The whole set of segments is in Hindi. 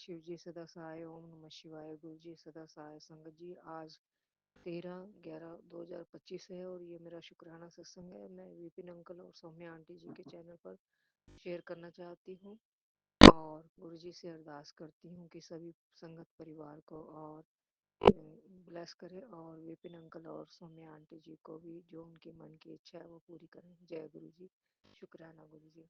शिव जी सदा सहाय। ओम नमः शिवाय। गुरु जी सदा सहाय। संगत जी, आज 13/11/2025 है और ये मेरा शुक्राना सत्संग है। मैं विपिन अंकल और सौम्या आंटी जी के चैनल पर शेयर करना चाहती हूँ और गुरु जी से अरदास करती हूँ कि सभी संगत परिवार को और ब्लेस करे और विपिन अंकल और सौम्या आंटी जी को भी जो उनके मन की इच्छा है वो पूरी करें। जय गुरु जी। शुक्राना गुरु जी।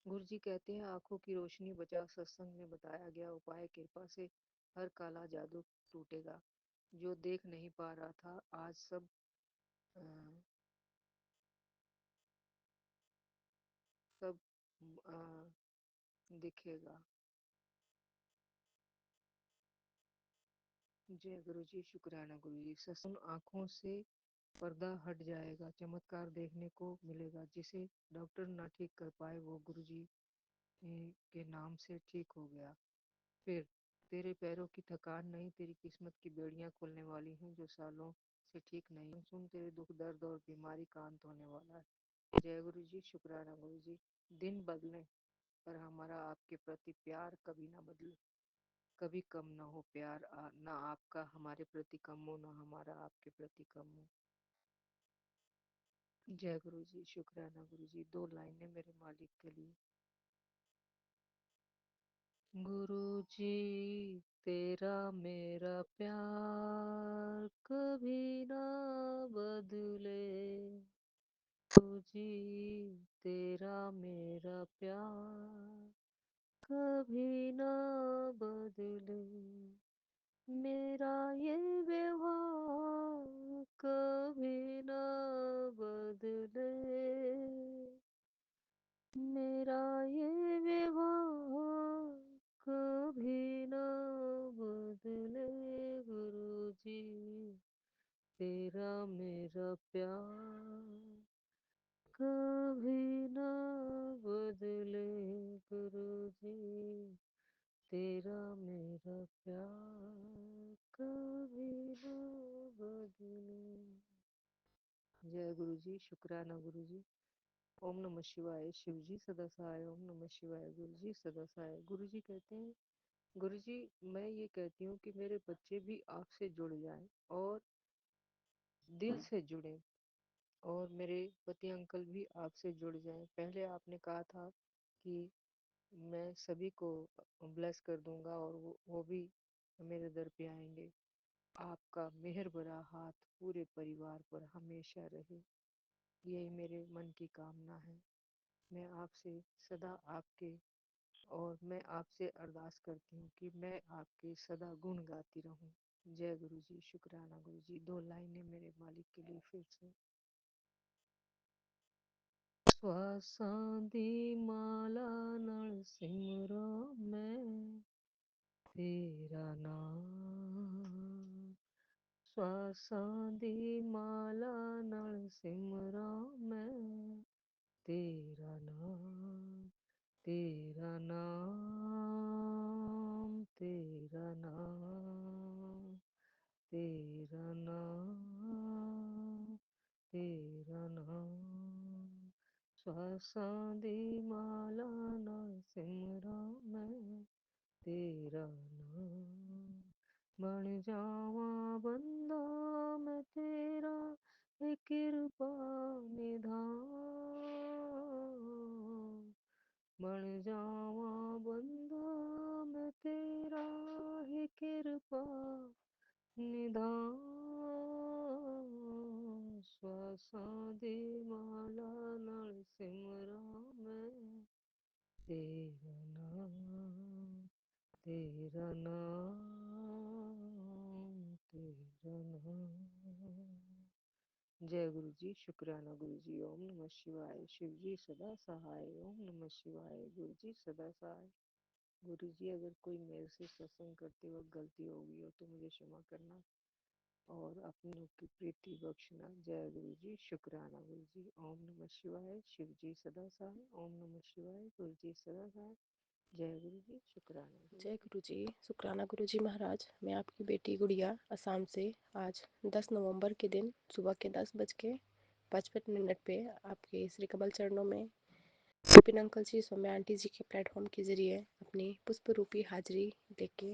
गुरु जी कहते हैं, आंखों की रोशनी बचा। सत्संग में बताया गया उपाय कृपा से हर काला जादू टूटेगा। जो देख नहीं पा रहा था आज सब अ, सब दिखेगा। जय गुरु जी। शुक्राना गुरु जी। सत्संग आंखों से पर्दा हट जाएगा। चमत्कार देखने को मिलेगा। जिसे डॉक्टर ना ठीक कर पाए वो गुरु जी के नाम से ठीक हो गया। फिर तेरे पैरों की थकान नहीं, तेरी किस्मत की बेड़ियां खुलने वाली हैं जो सालों से ठीक नहीं। सुन, तेरे दुख दर्द और बीमारी का अंत होने वाला है। जय गुरु जी। शुक्राना गुरु जी। दिन बदले पर हमारा आपके प्रति प्यार कभी ना बदले, कभी कम ना हो प्यार। ना आपका हमारे प्रति कम हो, ना हमारा आपके प्रति कम हो। जय गुरु जी। शुक्राना गुरु जी। दो लाइनें मेरे मालिक के लिए। गुरु जी तेरा मेरा प्यार कभी ना बदले। गुरु जी तेरा मेरा प्यार कभी ना बदले। मेरा ये व्यवहार कभी ना बदले। मेरा ये व्यवहार कभी ना बदले। गुरु जी तेरा मेरा प्यार कभी ना बदले। गुरु जी तेरा मेरा प्यार कभी ना बदले। जय गुरु जी। शुक्राना गुरु जी। ओम नमः शिवाय। शिव जी सदा सहाय। ओम नमः शिवाय। गुरु जी सदा सहाय। गुरु जी कहते हैं, गुरु जी मैं ये कहती हूँ कि मेरे बच्चे भी आपसे जुड़ जाएं और दिल से जुड़ें और मेरे पति अंकल भी आपसे जुड़ जाएं। पहले आपने कहा था कि मैं सभी को ब्लेस कर दूंगा और वो भी मेरे दर पे आएंगे। आपका मेहर भरा हाथ पूरे परिवार पर हमेशा रहे, यही मेरे मन की कामना है। मैं आपसे सदा आपके और मैं आपसे अरदास करती हूँ कि मैं आपके सदा गुण गाती रहूं। जय गुरु जी। शुक्राना गुरु जी। दो लाइनें मेरे मालिक के लिए फिर से। श्वासां दी माला नाल सिमरो मैं तेरा नाम। श्वासां दी माला नाल सिमरो मैं तेरा नाम। तेरा नाम। तेरा नाम। तेरा नाम। तेरा नाम। श्वासां दी माला नाल सिमरा मैं तेरा नाम। बन जावा बंदा मैं तेरा, हे कृपा निधान। बन जावा बंदा मैं तेरा, हे कृपा निधान। श्वासां दी माला नाल सिमरा मैं तेरा नाम। तेरा नाम। तेरा नाम। जय गुरु जी। शुक्राना गुरु जी। ओम नमः शिवाय। शिव जी सदा सहाय। ओम नमः शिवाय। गुरु जी सदा सहाय। गुरु जी अगर कोई मेरे से सत्संग करते वक्त गलती हो गई हो तो मुझे क्षमा करना और अपनी की प्रीति बख्शना। जय गुरु जी। शुक्राना गुरु जी। ओम नमः शिवाय। शिव जी सदा सहाय। ओम नमः शिवाय। गुरु जी सदा सहाय। जय गुरु जी। शुक्राना गुरु जय जी। गुरु जी। शुक्राना गुरु जी महाराज। मैं आपकी बेटी गुड़िया असम से आज 10 नवंबर के दिन सुबह के 10:55 पे आपके श्री कमल चरणों में विपिन अंकल जी सौम्या आंटी जी के प्लेटफॉर्म के जरिए अपनी पुष्प रूपी हाजिरी लेके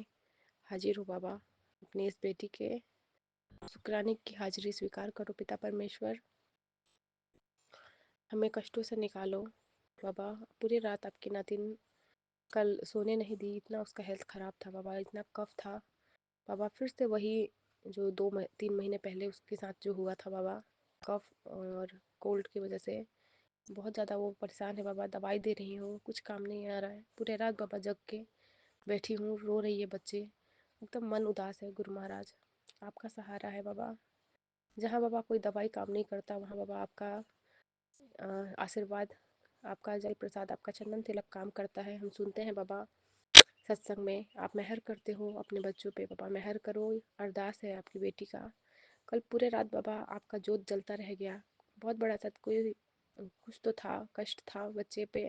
हाजिर हो बाबा। अपनी इस बेटी के शुक्राने की हाजिरी स्वीकार करो पिता परमेश्वर। हमें कष्टों से निकालो बाबा। पूरी रात आपकी नातिन कल सोने नहीं दी, इतना उसका हेल्थ ख़राब था बाबा, इतना कफ था बाबा। फिर से वही जो 3 महीने पहले उसके साथ जो हुआ था बाबा, कफ और कोल्ड की वजह से बहुत ज़्यादा वो परेशान है बाबा। दवाई दे रही हूँ, कुछ काम नहीं आ रहा है। पूरे रात बाबा जग के बैठी हूँ, रो रही है बच्चे, एकदम मन उदास है। गुरु महाराज आपका सहारा है बाबा। जहाँ बाबा कोई दवाई काम नहीं करता, वहाँ बाबा आपका आशीर्वाद, आपका जल प्रसाद, आपका चंदन तिलक काम करता है। हम सुनते हैं बाबा सत्संग में, आप मेहर करते हो अपने बच्चों पे बाबा, मेहर करो। अरदास है आपकी बेटी का। कल पूरे रात बाबा आपका जोत जलता रह गया। बहुत बड़ा सा कोई कुछ तो था, कष्ट था बच्चे पे,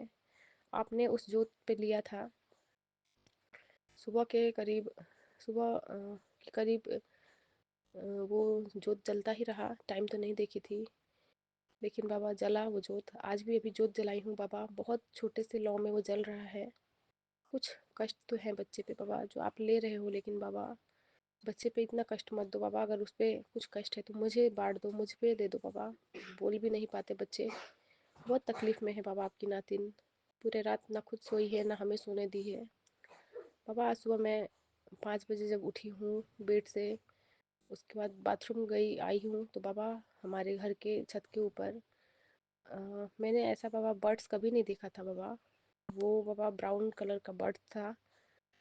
आपने उस जोत पे लिया था। सुबह के करीब, सुबह के करीब वो जोत जलता ही रहा। टाइम तो नहीं देखी थी, लेकिन बाबा जला वो जोत। आज भी अभी जोत जलाई हूँ बाबा, बहुत छोटे से लौ में वो जल रहा है। कुछ कष्ट तो है बच्चे पे बाबा जो आप ले रहे हो, लेकिन बाबा बच्चे पे इतना कष्ट मत दो बाबा। अगर उस पर कुछ कष्ट है तो मुझे बांट दो, मुझ पे दे दो बाबा। बोल भी नहीं पाते बच्चे, बहुत तकलीफ में है बाबा आपकी नातिन। पूरे रात ना खुद सोई है ना हमें सोने दी है बाबा। आज सुबह मैं 5 बजे जब उठी हूँ बेड से, उसके बाद बाथरूम गई आई हूँ तो बाबा हमारे घर के छत के ऊपर मैंने ऐसा बाबा बर्ड्स कभी नहीं देखा था बाबा। वो बाबा ब्राउन कलर का बर्ड था,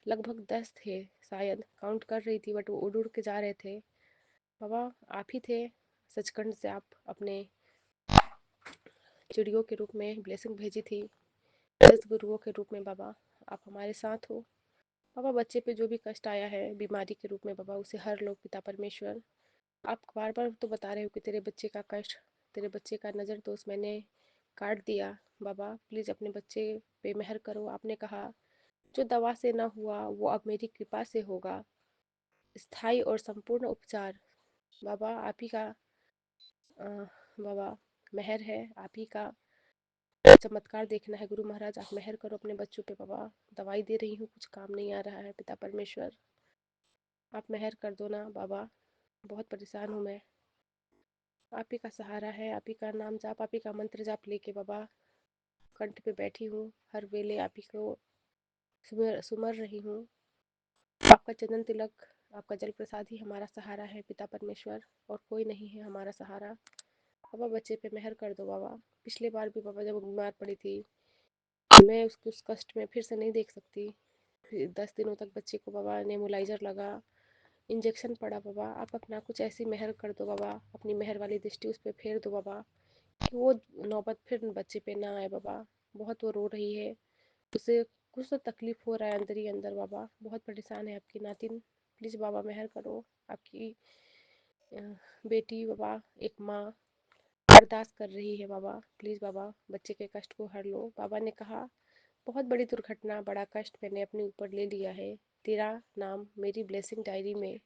लगभग 10 थे शायद, काउंट कर रही थी बट वो उड़ उड़ के जा रहे थे बाबा। आप ही थे सचखंड से, आप अपने चिड़ियों के रूप में ब्लेसिंग भेजी थी, 10 गुरुओं के रूप में बाबा। आप हमारे साथ हो बाबा। बच्चे पे जो भी कष्ट आया है बीमारी के रूप में बाबा, उसे हर लो पिता परमेश्वर। आप बार बार तो बता रहे हो कि तेरे बच्चे का कष्ट, तेरे बच्चे का नज़र दोष मैंने काट दिया बाबा। प्लीज़ अपने बच्चे पे मेहर करो। आपने कहा जो दवा से ना हुआ वो अब मेरी कृपा से होगा, स्थायी और संपूर्ण उपचार। बाबा आप ही का बाबा मेहर है, आप ही का चमत्कार देखना है। गुरु महाराज आप मेहर करो अपने बच्चों पे बाबा। दवाई दे रही हूँ, कुछ काम नहीं आ रहा है पिता परमेश्वर, आप मेहर कर दो ना बाबा। बहुत परेशान हूँ मैं। आप ही का सहारा है, आप ही का नाम जाप, आप ही का मंत्र जाप लेके बाबा कंठ पे बैठी हूँ। हर वेले आप ही को सुमर रही हूँ। आपका चंदन तिलक, आपका जल प्रसाद ही हमारा सहारा है पिता परमेश्वर, और कोई नहीं है हमारा सहारा। बाबा बच्चे पे मेहर कर दो बाबा। पिछले बार भी बाबा जब वो बीमार पड़ी थी, मैं उसके उस कष्ट में फिर से नहीं देख सकती। फिर 10 दिनों तक बच्चे को बाबा नेबुलाइजर लगा, इंजेक्शन पड़ा बाबा। आप अपना कुछ ऐसी मेहर कर दो बाबा, अपनी मेहर वाली दृष्टि उस पर फेर दो बाबा, कि वो नौबत फिर बच्चे पे ना आए बाबा। बहुत वो रो रही है, उसे कुछ तो तकलीफ हो रहा है अंदर ही अंदर बाबा, बहुत परेशान है आपकी नातिन। प्लीज़ बाबा मेहर करो। आपकी अ, बेटी बाबा, एक माँ अरदास कर रही है बाबा। प्लीज़ बाबा बच्चे के कष्ट को हर लो। बाबा ने कहा बहुत बड़ी दुर्घटना, बड़ा कष्ट मैंने अपने ऊपर ले लिया है। तेरा नाम मेरी ब्लेसिंग डायरी में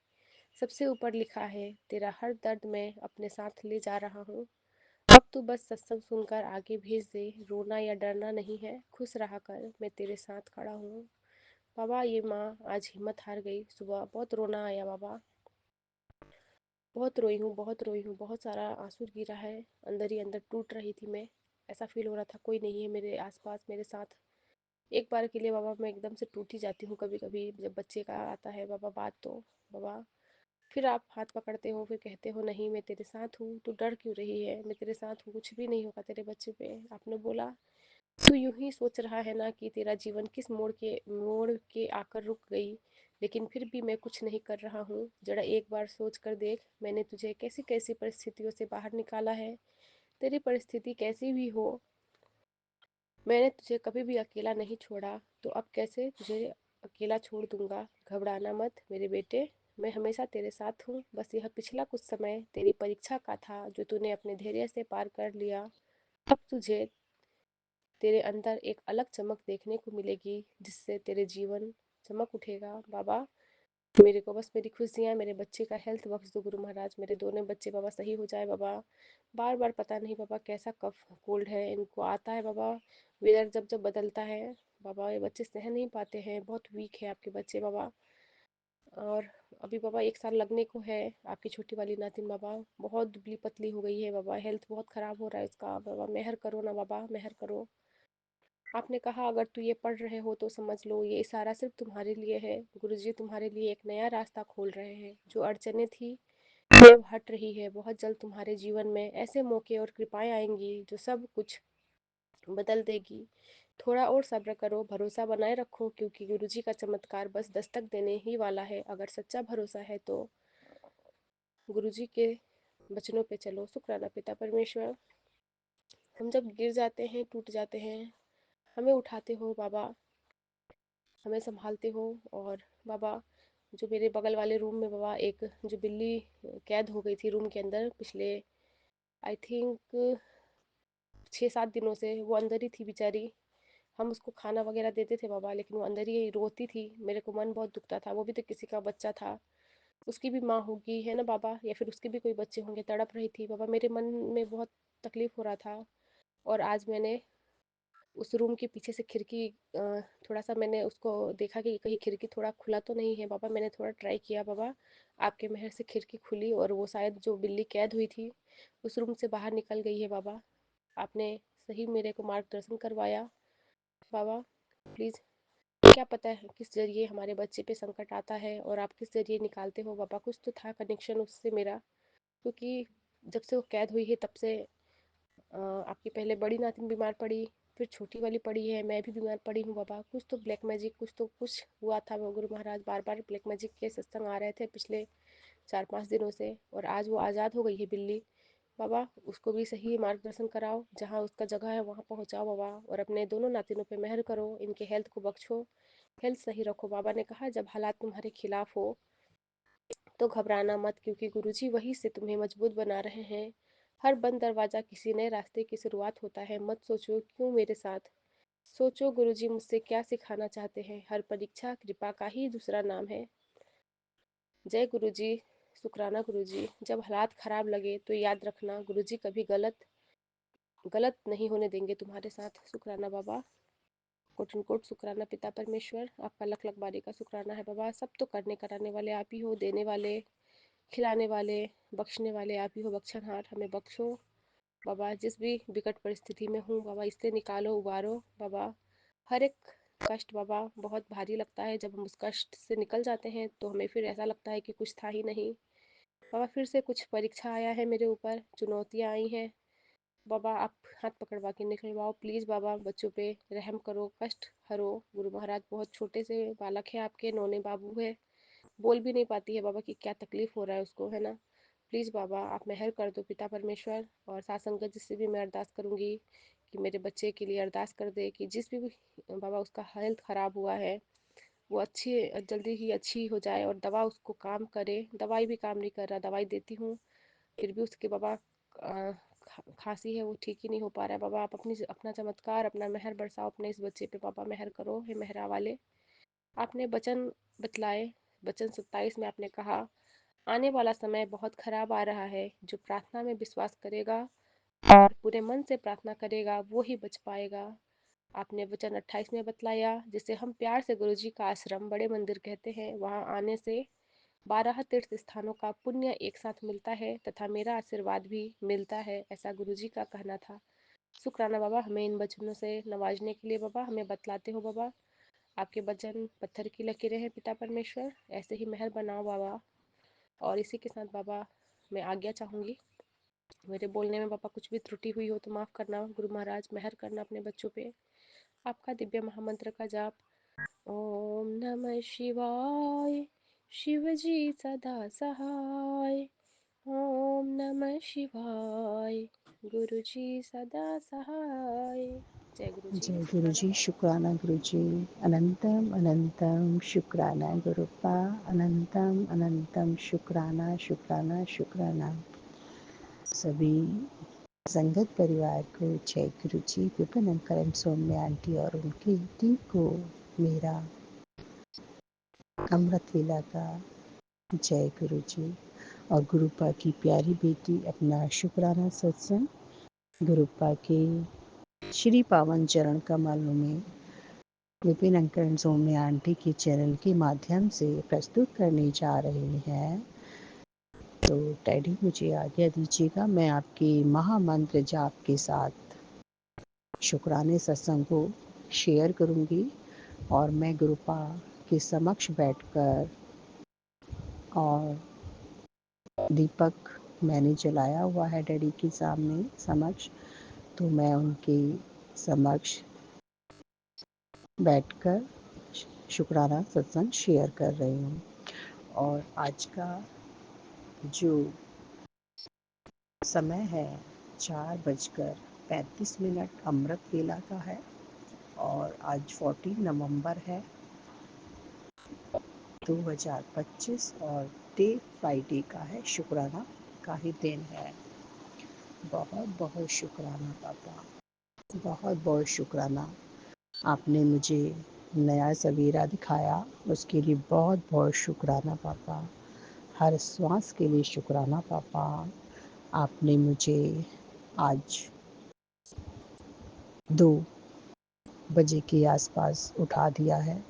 सबसे ऊपर लिखा है। तेरा हर दर्द मैं अपने साथ ले जा रहा हूँ। अब तू बस सत्संग सुनकर आगे भेज दे। रोना या डरना नहीं है, खुश रहा कर, मैं तेरे साथ खड़ा हूँ बाबा। ये माँ आज हिम्मत हार गई। सुबह बहुत रोना आया बाबा, बहुत रोई हूँ, बहुत रोई हूँ, बहुत सारा आंसू गिरा है। अंदर ही अंदर टूट रही थी मैं। ऐसा फील हो रहा था कोई नहीं है मेरे आसपास मेरे साथ। एक बार के लिए बाबा मैं एकदम से टूट ही जाती हूँ कभी कभी, जब बच्चे का आता है बाबा बात तो बाबा। फिर आप हाथ पकड़ते हो, फिर कहते हो नहीं मैं तेरे साथ हूँ, तू डर क्यों रही है, मैं तेरे साथ हूँ, कुछ भी नहीं होगा तेरे बच्चे पे। आपने बोला तू यूं ही सोच रहा है ना कि तेरा जीवन किस मोड़ के आकर रुक गई, लेकिन फिर भी मैं कुछ नहीं कर रहा हूँ। जरा एक बार सोच कर देख, मैंने तुझे कैसी कैसी परिस्थितियों से बाहर निकाला है। तेरी परिस्थिति कैसी भी हो, मैंने तुझे कभी भी अकेला नहीं छोड़ा, तो अब कैसे तुझे अकेला छोड़ दूंगा। घबराना मत मेरे बेटे, मैं हमेशा तेरे साथ हूँ। बस यह पिछला कुछ समय तेरी परीक्षा का था, जो तूने अपने धैर्य से पार कर लिया। अब तुझे तेरे अंदर एक अलग चमक देखने को मिलेगी, जिससे तेरे जीवन चमक उठेगा बाबा। मेरे को बस मेरी खुशियाँ, मेरे बच्चे का हेल्थ बख्श दो गुरु महाराज। मेरे दोनों बच्चे बाबा सही हो जाए बाबा। बार बार पता नहीं बाबा कैसा कफ कोल्ड है इनको आता है बाबा। वेदर जब जब बदलता है बाबा, ये बच्चे सह नहीं पाते हैं, बहुत वीक है आपके बच्चे बाबा। और अभी बाबा 1 साल लगने को है। आपकी छोटी वाली नातिन बाबा बहुत दुबली पतली हो गई है बाबा, हेल्थ बहुत ख़राब हो रहा है इसका बाबा। मेहर करो ना बाबा, मेहर करो। आपने कहा अगर तू ये पढ़ रहे हो तो समझ लो ये इशारा सिर्फ तुम्हारे लिए है। गुरुजी तुम्हारे लिए एक नया रास्ता खोल रहे हैं। जो अड़चने थी ये अब हट रही है। बहुत जल्द तुम्हारे जीवन में ऐसे मौके और कृपाएं आएंगी जो सब कुछ बदल देगी। थोड़ा और सब्र करो, भरोसा बनाए रखो, क्योंकि गुरुजी का चमत्कार बस दस्तक देने ही वाला है। अगर सच्चा भरोसा है तो गुरुजी के वचनों पे चलो। शुक्राना पिता परमेश्वर। हम जब गिर जाते हैं, टूट जाते हैं, हमें उठाते हो बाबा, हमें संभालते हो। और बाबा जो मेरे बगल वाले रूम में बाबा एक जो बिल्ली कैद हो गई थी रूम के अंदर पिछले आई थिंक 6-7 दिनों से, वो अंदर ही थी बेचारी। हम उसको खाना वगैरह देते थे बाबा, लेकिन वो अंदर ही रोती थी। मेरे को मन बहुत दुखता था, वो भी तो किसी का बच्चा था, उसकी भी माँ होगी है ना बाबा, या फिर उसके भी कोई बच्चे होंगे। तड़प रही थी बाबा, मेरे मन में बहुत तकलीफ हो रहा था। और आज मैंने उस रूम के पीछे से खिड़की थोड़ा सा मैंने उसको देखा कि कहीं खिड़की थोड़ा खुला तो नहीं है बाबा। मैंने थोड़ा ट्राई किया बाबा, आपके मेहर से खिड़की खुली और वो शायद जो बिल्ली कैद हुई थी उस रूम से बाहर निकल गई है बाबा। आपने सही मेरे को मार्गदर्शन करवाया बाबा। प्लीज़, क्या पता है किस जरिए हमारे बच्चे पे संकट आता है और आप किस जरिए निकालते हो बाबा। कुछ तो था कनेक्शन उससे मेरा, क्योंकि जब से वो कैद हुई है तब से आपकी पहले बड़ी नातिन बीमार पड़ी, फिर छोटी वाली पड़ी है, मैं भी बीमार पड़ी हूँ बाबा। कुछ तो ब्लैक मैजिक, कुछ तो कुछ हुआ था। वो गुरु महाराज बार बार ब्लैक मैजिक के सत्संग आ रहे थे पिछले 4-5 दिनों से, और आज वो आज़ाद हो गई है बिल्ली बाबा। उसको भी सही मार्गदर्शन कराओ, जहाँ उसका जगह है वहाँ पहुँचाओ बाबा। और अपने दोनों नातिनों पे मेहर करो, इनके हेल्थ को बख्शो, हेल्थ सही रखो। बाबा ने कहा जब हालात तुम्हारे खिलाफ हो तो घबराना मत, क्योंकि गुरुजी वही से तुम्हें मजबूत बना रहे हैं। हर बंद दरवाजा किसी नए रास्ते की शुरुआत होता है। मत सोचो क्यों मेरे साथ, सोचो गुरुजी मुझसे क्या सिखाना चाहते हैं। हर परीक्षा कृपा का ही दूसरा नाम है। जय गुरुजी। शुक्राना गुरुजी। जब हालात खराब लगे तो याद रखना गुरुजी कभी गलत गलत नहीं होने देंगे तुम्हारे साथ। शुक्राना बाबा। कोटन कोट शुक्राना पिता परमेश्वर। आपका लख लख बारी का शुक्राना है बाबा। सब तो करने कराने वाले आप ही हो, देने वाले, खिलाने वाले, बख्शने वाले आप ही हो। बख्शनहार, हमें बख्शो बाबा। जिस भी विकट परिस्थिति में हूँ बाबा, इससे निकालो, उबारो बाबा। हर एक कष्ट बाबा बहुत भारी लगता है। जब हम उस कष्ट से निकल जाते हैं तो हमें फिर ऐसा लगता है कि कुछ था ही नहीं बाबा। फिर से कुछ परीक्षा आया है मेरे ऊपर, चुनौतियाँ आई हैं बाबा। आप हाथ पकड़वा के निकलवाओ प्लीज़ बाबा। बच्चों पे रहम करो, कष्ट हरो। गुरु महाराज बहुत छोटे से बालक है आपके, नौने बाबू है, बोल भी नहीं पाती है बाबा कि क्या तकलीफ हो रहा है उसको, है ना। प्लीज़ बाबा आप मेहर कर दो पिता परमेश्वर। और साथ संगत जिससे भी मैं अरदास करूँगी कि मेरे बच्चे के लिए अरदास कर दे कि जिस भी बाबा उसका हेल्थ ख़राब हुआ है वो अच्छी, जल्दी ही अच्छी हो जाए और दवा उसको काम करे। दवाई भी काम नहीं कर रहा, दवाई देती हूँ फिर भी उसके बाबा खांसी है वो ठीक ही नहीं हो पा रहा है बाबा। आप अपना चमत्कार, अपना मेहर बरसाओ अपने इस बच्चे पे बाबा। मेहर करो हे मेहरा वाले। आपने वचन बतलाए, वचन 27 में आपने कहा आने वाला समय बहुत खराब आ रहा है। जो प्रार्थना में विश्वास करेगा और पूरे मन से प्रार्थना करेगा वो ही बच पाएगा। आपने वचन 28 में बतलाया, जिसे हम प्यार से गुरुजी का आश्रम बड़े मंदिर कहते हैं, वहाँ आने से 12 तीर्थ स्थानों का पुण्य एक साथ मिलता है तथा मेरा आशीर्वाद भी मिलता है, ऐसा गुरुजी का कहना था। शुक्राना बाबा हमें इन वचनों से नवाजने के लिए बाबा। हमें बतलाते हो बाबा, आपके वचन पत्थर की लकीरें हैं पिता परमेश्वर, ऐसे ही मेहर बनाओ बाबा। और इसी के साथ बाबा मैं आज्ञा चाहूँगी। मेरे बोलने में बाबा कुछ भी त्रुटि हुई हो तो माफ़ करना गुरु महाराज। मेहर करना अपने बच्चों पे। आपका दिव्य महामंत्र का जाप। ओम नमः शिवाय। शिव जी सदा सहाय। ओम नमः शिवाय। गुरु जी सदा सहाय। जय गुरु जी। जय गुरु शुक्राना जी। बाबा। शुक्राना गुरु जी। अनंतम अनंतम शुक्राना गुरुप्पा। अनंतम अनंतम शुक्राना शुक्राना शुक्राना। सभी संगत परिवार को जय Guru ji. Vipin uncle and Saumya aunty और उनकी टीम को मेरा अमृत वेला का जय गुरु जी। और गुरुपा की प्यारी बेटी अपना शुक्राना सत्संग गुरुपा के श्री पावन चरण कमलों में विपिन अंकल सौम्या आंटी के चैनल के माध्यम से प्रस्तुत करने जा रहे हैं। तो डैडी मुझे आज्ञा दीजिएगा, मैं आपके महामंत्र जाप के साथ शुक्राने सत्संग को शेयर करूंगी। और मैं गुरुपा के समक्ष बैठकर, और दीपक मैंने जलाया हुआ है डैडी के सामने समक्ष, तो मैं उनके समक्ष बैठकर शुक्राना सत्संग शेयर कर रही हूँ। और आज का जो समय है 4:35 अमृत वेला का है। और आज 14 नवंबर है 2025 और डे फ्राइडे का है, शुक्राना का ही दिन है। बहुत बहुत शुक्राना पापा, बहुत बहुत शुक्राना। आपने मुझे नया सवेरा दिखाया, उसके लिए बहुत बहुत शुक्राना पापा। हर श्वास के लिए शुक्राना पापा। आपने मुझे आज 2 बजे के आसपास उठा दिया है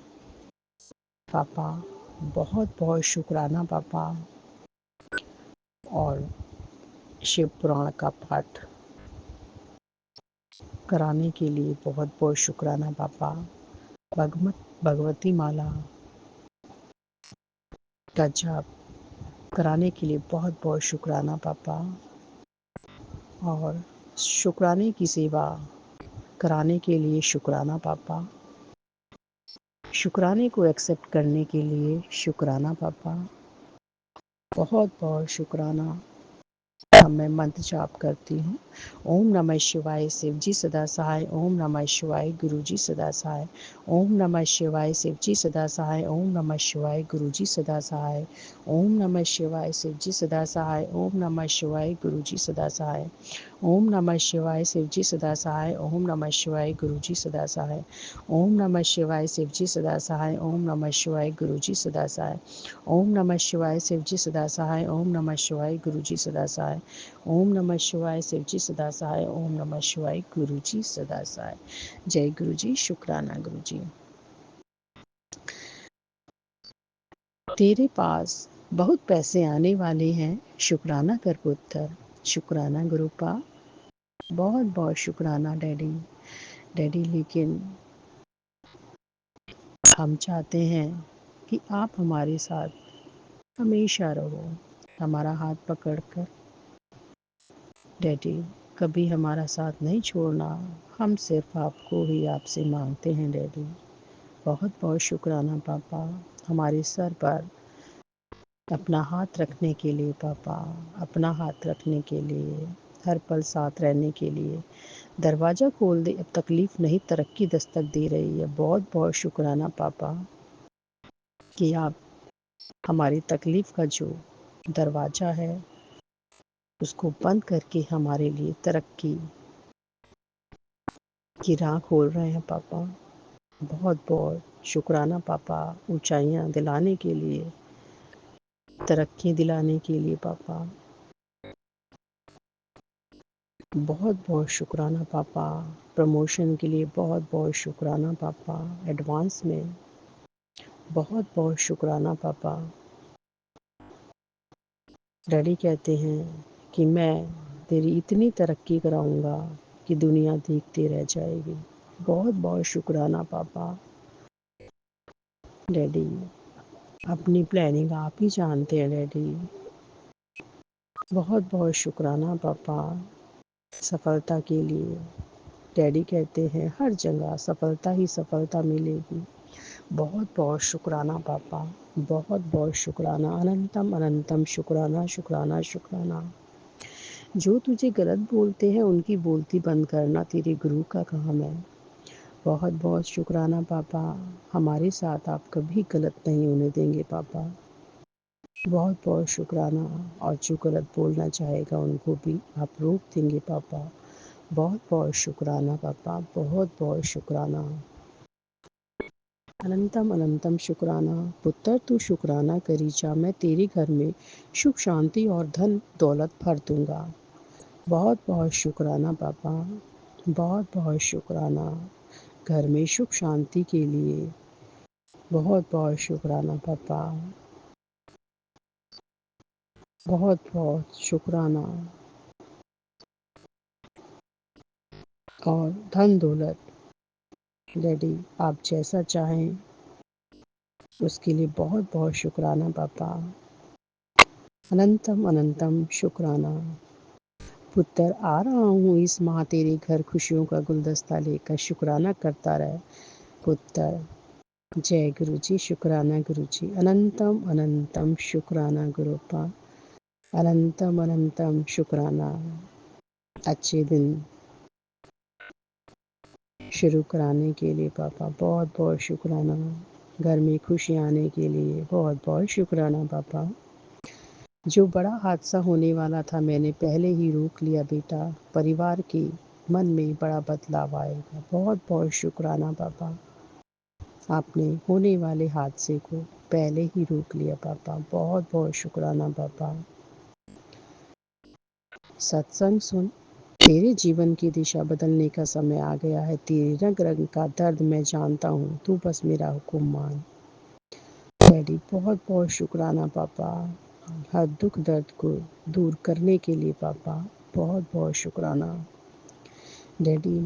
पापा, बहुत बहुत शुक्राना पापा। और शिव पुराण का पाठ कराने के लिए बहुत बहुत शुक्राना पापा। भगवती माला का जाप कराने के लिए बहुत बहुत शुक्राना पापा। और शुक्राने की सेवा कराने के लिए शुक्राना पापा। शुक्राने को एक्सेप्ट करने के लिए शुक्राना पापा। बहुत बहुत शुक्राना। अब मैं मंत्र जाप करती हूँ। ओम नमः शिवाय, शिव जी सदा सहाय। ओम नमः शिवाय, गुरु जी सदा सहाय। ओम नमः शिवाय, शिव जी सदा सहाय। ओम नमः शिवाय, गुरु जी सदा सहाय। ओम नमः शिवाय, शिव जी सदा सहाय। ओम नमः शिवाय, गुरु जी सदा सहाय। ओम नमः शिवाय, शिव जी सदा सहाय। ओम नमः शिवाय, गुरु जी सदा सहाय। ओम नमः शिवाय, शिव जी सदा सहाय। ओम नमः शिवाय, गुरु जी सदा सहाय। ओम नमः शिवाय, शिव जी सदा सहाय। ओम नमः शिवाय, गुरु जी सदा सहाय। ओम नमः शिवाय, शिव जी सदा सहाय। ओम नमः शिवाय, गुरु जी सदा सहाय। जय गुरु जी, शुक्राना गुरु जी। तेरे पास बहुत पैसे आने वाले हैं, शुक्राना कर पुत्र। शुक्राना गुरुपा, बहुत बहुत शुक्राना डैडी। डैडी लेकिन हम चाहते हैं कि आप हमारे साथ हमेशा रहो, हमारा हाथ पकड़कर। डैडी कभी हमारा साथ नहीं छोड़ना, हम सिर्फ आपको ही आपसे मांगते हैं डैडी। बहुत बहुत शुक्राना पापा, हमारे सर पर अपना हाथ रखने के लिए पापा, अपना हाथ रखने के लिए, हर पल साथ रहने के लिए। दरवाज़ा खोल दे, अब तकलीफ़ नहीं तरक्की दस्तक दे रही है। बहुत बहुत शुक्राना पापा कि आप हमारी तकलीफ़ का जो दरवाज़ा है उसको बंद करके हमारे लिए तरक्की की राह खोल रहे हैं पापा। बहुत बहुत शुक्राना पापा, ऊंचाइयां दिलाने के लिए, तरक्की दिलाने के लिए पापा। बहुत बहुत शुक्राना पापा, प्रमोशन के लिए बहुत बहुत शुक्राना पापा, एडवांस में बहुत बहुत शुक्राना पापा। डैडी कहते हैं कि मैं तेरी इतनी तरक्की कराऊंगा कि दुनिया देखती रह जाएगी। बहुत बहुत शुक्राना पापा। डैडी अपनी प्लानिंग आप ही जानते हैं डैडी। बहुत बहुत शुक्राना पापा सफलता के लिए। डैडी कहते हैं हर जगह सफलता ही सफलता मिलेगी। बहुत बहुत शुक्राना पापा, बहुत बहुत शुक्राना। अनंतम अनंतम शुक्राना शुक्राना शुक्राना। जो तुझे गलत बोलते हैं उनकी बोलती बंद करना तेरे गुरु का काम है। बहुत बहुत शुक्राना पापा, हमारे साथ आप कभी गलत नहीं होने देंगे पापा। बहुत बहुत शुक्राना। और जो गलत बोलना चाहेगा उनको भी आप रोक देंगे पापा। बहुत बहुत शुक्राना पापा, बहुत बहुत शुक्राना। अनंतम अनंतम शुक्राना। पुत्र तू शुक्राना करी जा, मैं तेरे घर में सुख शांति और धन दौलत भर दूंगा। बहुत बहुत शुक्राना पापा, बहुत बहुत शुक्राना। घर में सुख शांति के लिए बहुत बहुत शुक्राना पापा, बहुत बहुत शुक्राना। और धन दौलत डैडी आप जैसा चाहें उसके लिए बहुत बहुत शुक्राना पापा। अनंतम अनंतम शुक्राना। पुत्र आ रहा हूँ इस माह तेरे घर खुशियों का गुलदस्ता लेकर, शुक्राना करता रहे पुत्र। जय गुरु जी, शुक्राना गुरु जी। अनंतम अनंतम शुक्राना गुरुपा, अनंतम अनंतम शुक्राना। अच्छे दिन शुरू कराने के लिए पापा बहुत बहुत शुक्राना। घर में खुशी आने के लिए बहुत बहुत शुक्राना पापा। जो बड़ा हादसा होने वाला था मैंने पहले ही रोक लिया बेटा, परिवार के मन में बड़ा बदलाव आएगा। बहुत बहुत शुक्राना पापा, आपने होने वाले हादसे को पहले ही रोक लिया पापा। बहुत बहुत शुक्राना पापा। सत्संग सुन, तेरे जीवन की दिशा बदलने का समय आ गया है। तेरे रंग रंग का दर्द मैं जानता हूँ, तू बस मेरा हुक्म मान। डैडी बहुत बहुत शुक्राना पापा, हर दुख दर्द को दूर करने के लिए पापा बहुत बहुत शुक्राना। डैडी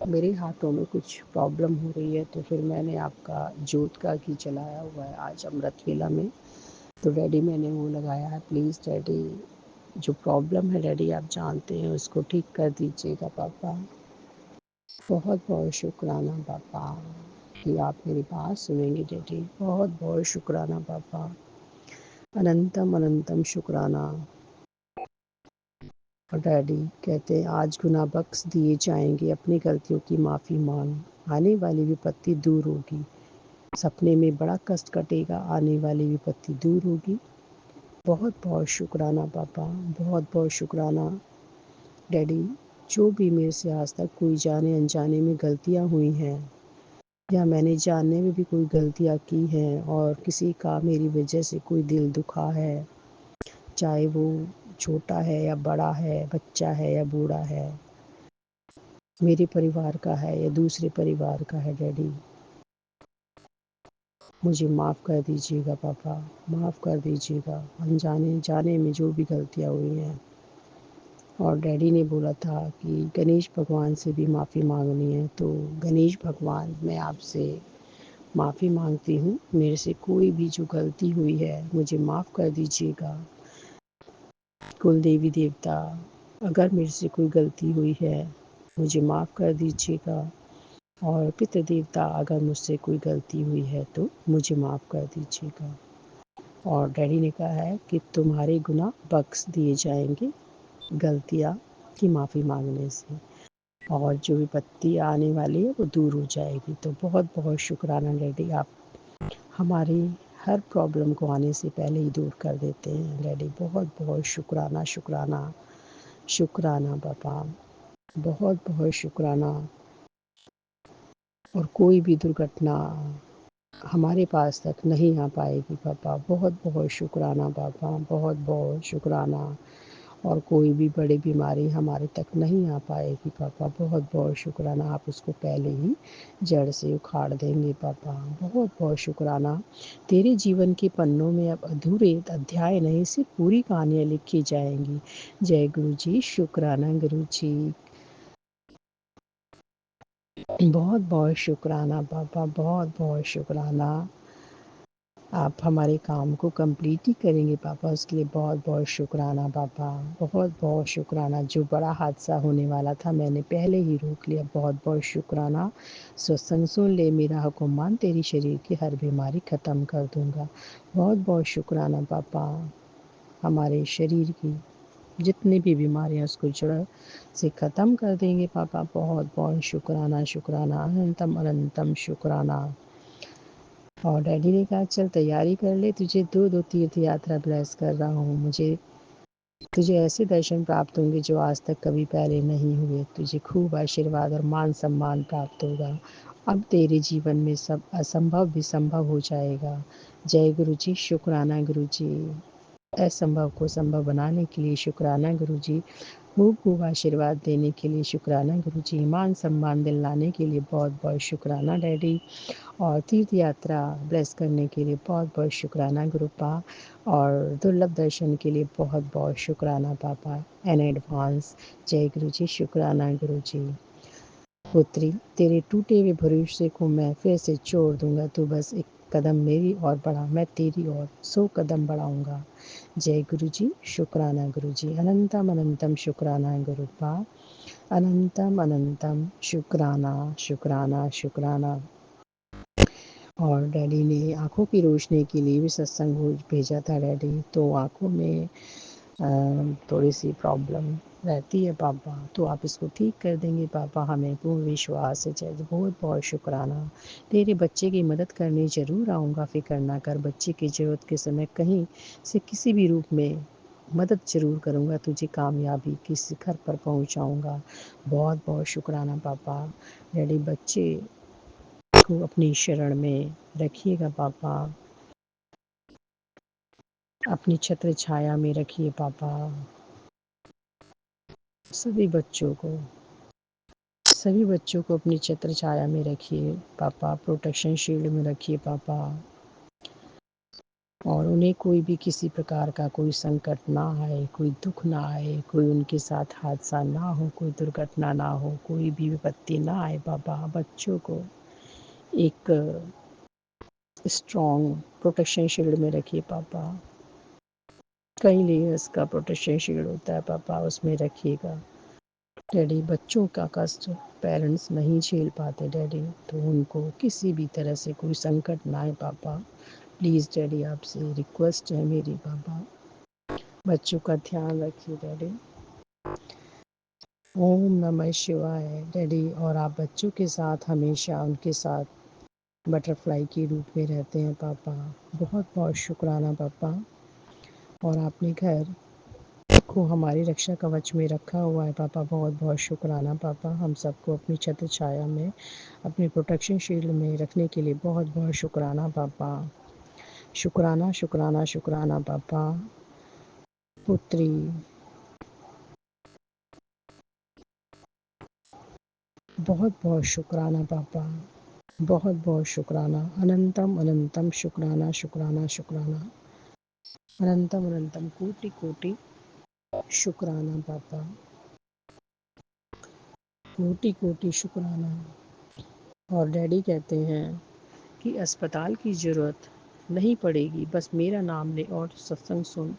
मेरे हाथों में कुछ प्रॉब्लम हो रही है, तो फिर मैंने आपका जोत का घी जलाया हुआ है आज अमृत वेला में, तो डैडी मैंने वो लगाया है। प्लीज़ डैडी, जो प्रॉब्लम है डैडी आप जानते हैं, उसको ठीक कर दीजिएगा पापा। बहुत बहुत शुक्राना पापा कि आप मेरी बात सुनेंगे डैडी। बहुत बहुत शुक्राना पापा, अनंतम अनंतम शुक्राना। और डैडी कहते हैं आज गुनाह बख्श दिए जाएंगे, अपनी गलतियों की माफ़ी मांग। आने वाली विपत्ति दूर होगी, सपने में बड़ा कष्ट कटेगा, आने वाली विपत्ति दूर होगी। बहुत बहुत शुक्राना पापा, बहुत बहुत शुक्राना। डैडी जो भी मेरे से आज तक कोई जाने अनजाने में गलतियाँ हुई हैं, या मैंने जानने में भी कोई गलतियाँ की हैं, और किसी का मेरी वजह से कोई दिल दुखा है, चाहे वो छोटा है या बड़ा है, बच्चा है या बूढ़ा है, मेरे परिवार का है या दूसरे परिवार का है, डैडी मुझे माफ़ कर दीजिएगा पापा, माफ़ कर दीजिएगा। अनजाने जाने में जो भी गलतियाँ हुई हैं। और डैडी ने बोला था कि गणेश भगवान से भी माफ़ी मांगनी है, तो गणेश भगवान मैं आपसे माफ़ी मांगती हूँ, मेरे से कोई भी जो गलती हुई है मुझे माफ़ कर दीजिएगा। कुल देवी देवता, अगर मेरे से कोई गलती हुई है मुझे माफ़ कर दीजिएगा। और पितृ देवता, अगर मुझसे कोई गलती हुई है तो मुझे माफ़ कर दीजिएगा। और डैडी ने कहा है कि तुम्हारे गुनाह बख्श दिए जाएंगे गलतियाँ की माफ़ी मांगने से, और जो विपत्ति आने वाली है वो दूर हो जाएगी। तो बहुत बहुत शुक्राना डैडी, आप हमारी हर प्रॉब्लम को आने से पहले ही दूर कर देते हैं डैडी। बहुत बहुत शुक्राना शुक्राना शुक्राना पापा, बहुत बहुत शुक्राना। और कोई भी दुर्घटना हमारे पास तक नहीं आ पाएगी पापा। बहुत बहुत शुक्राना पापा, बहुत बहुत शुक्राना। और कोई भी बड़ी बीमारी हमारे तक नहीं आ पाएगी पापा। बहुत बहुत शुक्राना, आप उसको पहले ही जड़ से उखाड़ देंगे पापा। बहुत बहुत शुक्राना। तेरे जीवन के पन्नों में अब अधूरे अध्याय नहीं, सिर्फ पूरी कहानियाँ लिखी जाएंगी। जय गुरु जी, शुक्राना गुरु जी। बहुत बहुत शुक्राना पापा, बहुत बहुत शुक्राना। आप हमारे काम को कंप्लीट ही करेंगे पापा, उसके लिए बहुत बहुत शुक्राना पापा। बहुत बहुत शुक्राना। जो बड़ा हादसा होने वाला था मैंने पहले ही रोक लिया। बहुत बहुत शुक्राना। सत्संग सुन ले, मेरा हुक्म मान, तेरी शरीर की हर बीमारी ख़त्म कर दूंगा। बहुत बहुत शुक्राना पापा। हमारे शरीर की जितनी भी बीमारियां उसको जड़ से ख़त्म कर देंगे पापा। बहुत बहुत शुक्राना शुक्राना, अनंतम अनंतम शुक्राना। और डैडी ने कहा चल तैयारी कर ले, तुझे दो दो तीर्थ यात्रा ब्लेस कर रहा हूँ। मुझे तुझे ऐसे दर्शन प्राप्त होंगे जो आज तक कभी पहले नहीं हुए। तुझे खूब आशीर्वाद और मान सम्मान प्राप्त होगा। अब तेरे जीवन में सब असंभव भी संभव हो जाएगा। जय गुरु जी, शुक्राना गुरु जी। असंभव को संभव बनाने के लिए शुक्राना गुरु जी। खूब खूब आशीर्वाद देने के लिए शुक्राना गुरु जी। मान सम्मान दिलाने के लिए बहुत बहुत शुक्राना डैडी। और तीर्थ यात्रा ब्लेस करने के लिए बहुत बहुत शुक्राना गुरुपा। और दुर्लभ दर्शन के लिए बहुत बहुत शुक्राना पापा एन एडवांस। जय गुरु जी, शुक्राना गुरु जी। पुत्री, तेरे टूटे हुए भरोसे को मैं फिर से जोड़ दूंगा। तू बस एक कदम मेरी ओर बढ़ा, मैं तेरी ओर 100 कदम बढ़ाऊंगा। जय गुरु जी, शुक्राना गुरु जी। अनंतम अनंतम शुक्राना गुरुपा। अनंतम अनंतम शुक्राना शुक्राना शुक्राना। और डैडी ने आँखों की रोशनी के लिए भी सत्संग भेजा था डैडी। तो आँखों में थोड़ी सी प्रॉब्लम रहती है पापा, तो आप इसको ठीक कर देंगे पापा, हमें पूर्ण विश्वास है। जय, बहुत बहुत शुक्राना। तेरे बच्चे की मदद करने ज़रूर आऊँगा, फ़िक्र ना कर। बच्चे की ज़रूरत के समय कहीं से किसी भी रूप में मदद ज़रूर करूँगा, तुझे कामयाबी के शिखर पर पहुँचाऊँगा। बहुत बहुत शुक्राना पापा। डैडी, बच्चे को अपनी शरण में रखिएगा पापा, अपनी छत्र छाया में रखिए पापा। सभी बच्चों को अपनी छत्र छाया में रखिए पापा, प्रोटेक्शन शील्ड में रखिए पापा। और उन्हें कोई भी किसी प्रकार का कोई संकट ना आए, कोई दुख ना आए, कोई उनके साथ हादसा ना हो, कोई दुर्घटना ना हो, कोई भी विपत्ति ना आए पापा। बच्चों को एक स्ट्रॉन्ग प्रोटेक्शन शील्ड में रखिए पापा। कई लेयर्स का प्रोटेक्शन शील्ड होता है पापा, उसमें रखिएगा डैडी। बच्चों का कष्ट पेरेंट्स नहीं झेल पाते डैडी, तो उनको किसी भी तरह से कोई संकट ना आए पापा। प्लीज़ डैडी, आपसे रिक्वेस्ट है मेरी पापा, बच्चों का ध्यान रखिए डैडी। ओम नमः शिवाय डैडी। और आप बच्चों के साथ हमेशा उनके साथ बटरफ्लाई के रूप में रहते हैं पापा। बहुत बहुत शुक्राना पापा। और आपने घर को हमारी रक्षा कवच में रखा हुआ है पापा। बहुत बहुत शुक्राना पापा। हम सबको अपनी छत्र छाया में, अपने प्रोटेक्शन शील्ड में रखने के लिए बहुत बहुत शुक्राना पापा। शुक्राना शुक्राना शुक्राना पापा। पुत्री, बहुत बहुत शुक्राना पापा। बहुत बहुत शुक्राना। अनंतम अनंतम शुक्राना शुक्राना शुक्राना। अनंतम अनंतम कोटि कोटि शुक्राना पापा। कोटि कोटि शुक्राना। और डैडी कहते हैं कि अस्पताल की ज़रूरत नहीं पड़ेगी, बस मेरा नाम ले और सत्संग सुन।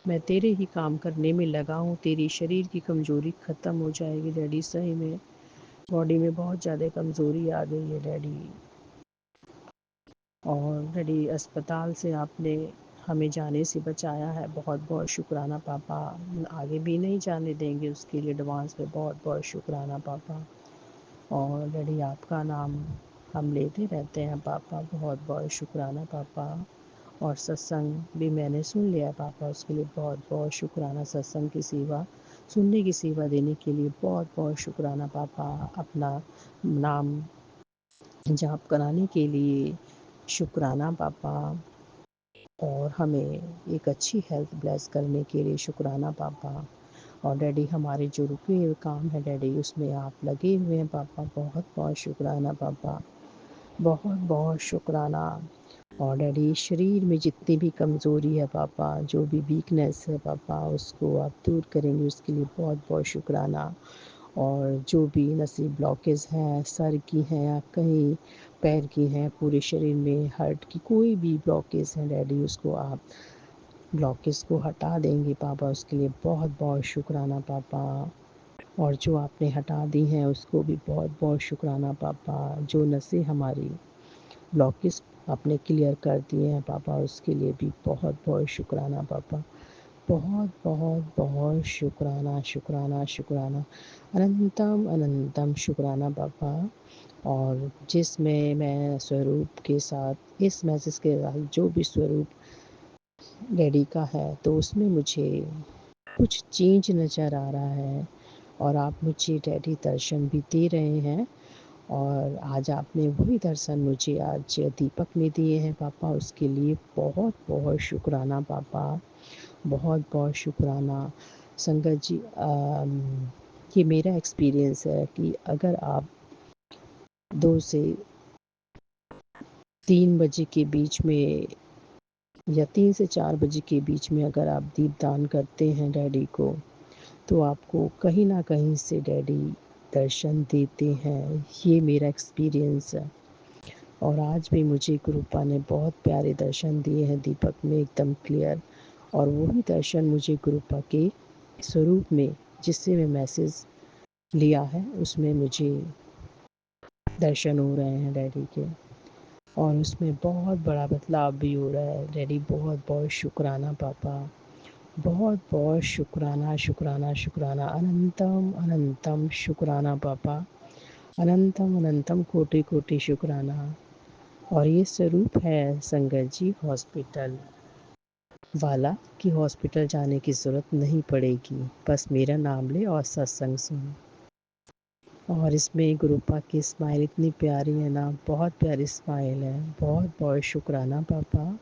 मैं तेरे ही काम करने में लगा हूँ, तेरी शरीर की कमज़ोरी ख़त्म हो जाएगी डैडी। सही में बॉडी में बहुत ज़्यादा कमज़ोरी आ गई है डैडी। और डैडी, अस्पताल से आपने हमें जाने से बचाया है, बहुत बहुत शुक्राना पापा। आगे भी नहीं जाने देंगे, उसके लिए एडवांस में बहुत बहुत शुक्राना पापा। और डैडी, आपका नाम हम लेते रहते हैं पापा, बहुत बहुत शुक्राना पापा। और सत्संग भी मैंने सुन लिया पापा, उसके लिए बहुत बहुत शुक्राना। सत्संग की सेवा सुनने की सेवा देने के लिए बहुत बहुत शुक्राना पापा। अपना नाम जाप कराने के लिए शुक्राना पापा। और हमें एक अच्छी हेल्थ ब्लेस करने के लिए शुक्राना पापा। और डैडी, हमारे जो रुके हुए काम है डैडी, उसमें आप लगे हुए हैं पापा। बहुत बहुत शुक्राना पापा। बहुत बहुत शुक्राना। और डैडी, शरीर में जितनी भी कमज़ोरी है पापा, जो भी वीकनेस है पापा, उसको आप दूर करेंगे, उसके लिए बहुत बहुत शुक्राना। और जो भी नसें ब्लॉकेज हैं, सर की हैं या कहीं पैर की हैं, पूरे शरीर में हार्ट की कोई भी ब्लॉकेज है डैडी, उसको आप ब्लॉकेज को हटा देंगे पापा, उसके लिए बहुत बहुत शुक्राना पापा। और जो आपने हटा दी हैं उसको भी बहुत बहुत शुक्राना पापा। जो नसें हमारी ब्लॉकेज आपने क्लियर कर दिए हैं पापा, उसके लिए भी बहुत बहुत शुक्राना पापा। बहुत बहुत बहुत शुक्राना शुक्राना शुक्राना। अनंतम अनंतम शुक्राना पापा। और जिसमें मैं स्वरूप के साथ, इस मैसेज के साथ जो भी स्वरूप डैडी का है, तो उसमें मुझे कुछ चेंज नज़र आ रहा है। और आप मुझे डैडी दर्शन भी दे रहे हैं। और आज आपने वही दर्शन मुझे आज दीपक में दिए हैं पापा, उसके लिए बहुत बहुत शुक्राना पापा, बहुत बहुत शुक्राना। संगत जी, ये मेरा एक्सपीरियंस है कि अगर आप 2 से 3 बजे के बीच में या 3 से 4 बजे के बीच में अगर आप दीपदान करते हैं डैडी को, तो आपको कहीं ना कहीं से डैडी दर्शन देते हैं। ये मेरा एक्सपीरियंस है। और आज भी मुझे गुरुपा ने बहुत प्यारे दर्शन दिए हैं दीपक में, एकदम क्लियर। और वही दर्शन मुझे गुरुपा के स्वरूप में, जिससे मैं मैसेज लिया है, उसमें मुझे दर्शन हो रहे हैं डैडी के। और उसमें बहुत बड़ा बदलाव भी हो रहा है डैडी। बहुत बहुत शुक्राना पापा, बहुत बहुत शुक्राना शुक्राना शुक्राना, अनंतम अनंतम शुक्राना पापा, अनंतम अनंतम कोटि कोटि शुक्राना। और ये स्वरूप है संगत जी हॉस्पिटल वाला, कि हॉस्पिटल जाने की ज़रूरत नहीं पड़ेगी, बस मेरा नाम ले और सत्संग सुन। और इसमें गुरुपा की स्माइल इतनी प्यारी है ना, बहुत प्यारी स्माइल है। बहुत बहुत शुक्राना पापा,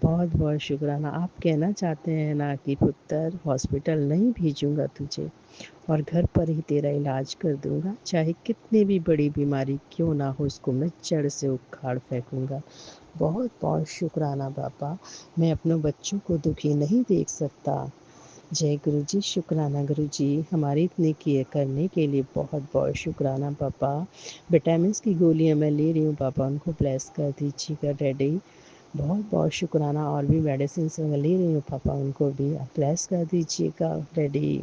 बहुत बहुत शुक्राना। आप कहना चाहते हैं ना कि पुत्र हॉस्पिटल नहीं भेजूंगा तुझे, और घर पर ही तेरा इलाज कर दूंगा, चाहे कितनी भी बड़ी बीमारी क्यों ना हो, उसको मैं जड़ से उखाड़ फेंकूंगा। बहुत बहुत शुक्राना पापा। मैं अपने बच्चों को दुखी नहीं देख सकता। जय गुरु जी, शुक्राना गुरु जी, हमारी इतनी केयर करने के लिए बहुत बहुत शुक्राना पापा। विटामिन की गोलियां मैं ले रही हूँ पापा, उनको ब्लेस कर दीजिएगा डैडी। बहुत बहुत शुक्राना। और भी मेडिसिन मैं ले रही हूँ पापा, उनको भी आप ब्लेस कर दीजिएगा डैडी।